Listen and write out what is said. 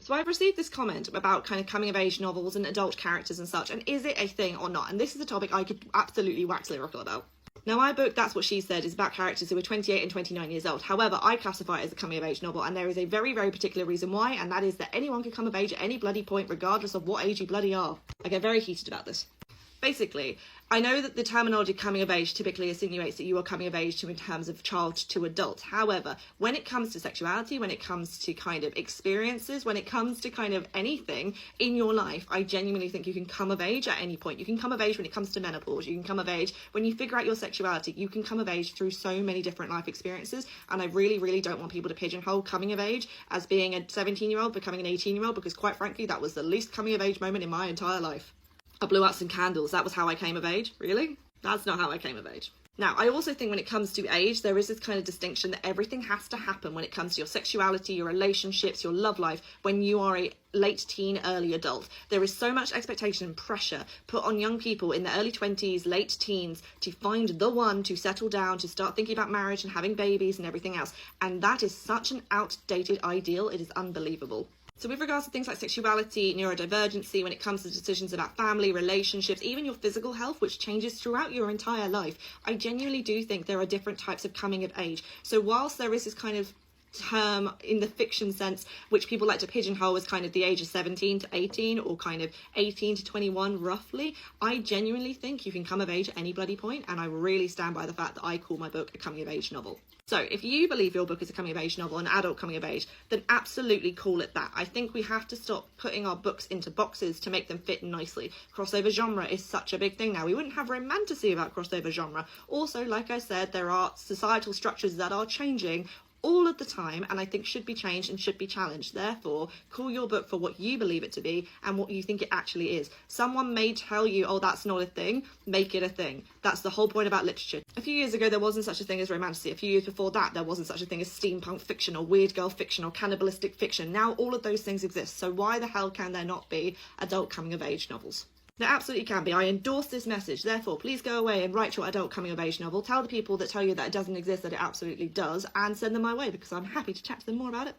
So I've received this comment about kind of coming of age novels and adult characters and such, and is it a thing or not? And this is a topic I could absolutely wax lyrical about. Now, my book, That's What She Said, is about characters who are 28 and 29 years old. However, I classify it as a coming-of-age novel, and there is a very, very particular reason why, and that is that anyone can come of age at any bloody point, regardless of what age you bloody are. I get very heated about this. Basically, I know that the terminology coming of age typically insinuates that you are coming of age in terms of child to adult. However, when it comes to sexuality, when it comes to kind of experiences, when it comes to kind of anything in your life, I genuinely think you can come of age at any point. You can come of age when it comes to menopause. You can come of age when you figure out your sexuality. You can come of age through so many different life experiences. And I really, really don't want people to pigeonhole coming of age as being a 17-year-old becoming an 18-year-old, because quite frankly, that was the least coming of age moment in my entire life. I blew out some candles. That was how I came of age. Really? That's not how I came of age. Now, I also think when it comes to age, there is this kind of distinction that everything has to happen when it comes to your sexuality, your relationships, your love life, when you are a late teen, early adult. There is so much expectation and pressure put on young people in the early 20s, late teens, to find the one, to settle down, to start thinking about marriage and having babies and everything else. And that is such an outdated ideal. It is unbelievable. So with regards to things like sexuality, neurodivergency, when it comes to decisions about family, relationships, even your physical health, which changes throughout your entire life, I genuinely do think there are different types of coming of age. So whilst there is this kind of term in the fiction sense, which people like to pigeonhole as kind of the age of 17 to 18 or kind of 18 to 21 roughly, I genuinely think you can come of age at any bloody point, and I really stand by the fact that I call my book a coming of age novel. So if you believe your book is a coming of age novel, an adult coming of age, then absolutely call it that. I think we have to stop putting our books into boxes to make them fit nicely. Crossover genre is such a big thing now. We wouldn't have romantasy about crossover genre. Also, like I said, there are societal structures that are changing all of the time, and I think should be changed and should be challenged. Therefore, call your book for what you believe it to be and what you think it actually is. Someone may tell you, oh, that's not a thing. Make it a thing. That's the whole point about literature. A few years ago, there wasn't such a thing as romantasy. A few years before that, there wasn't such a thing as steampunk fiction or weird girl fiction or cannibalistic fiction. Now all of those things exist. So why the hell can there not be adult coming of age novels? There absolutely can be. I endorse this message. Therefore, please go away and write your adult coming of age novel. Tell the people that tell you that it doesn't exist that it absolutely does, and send them my way, because I'm happy to chat to them more about it.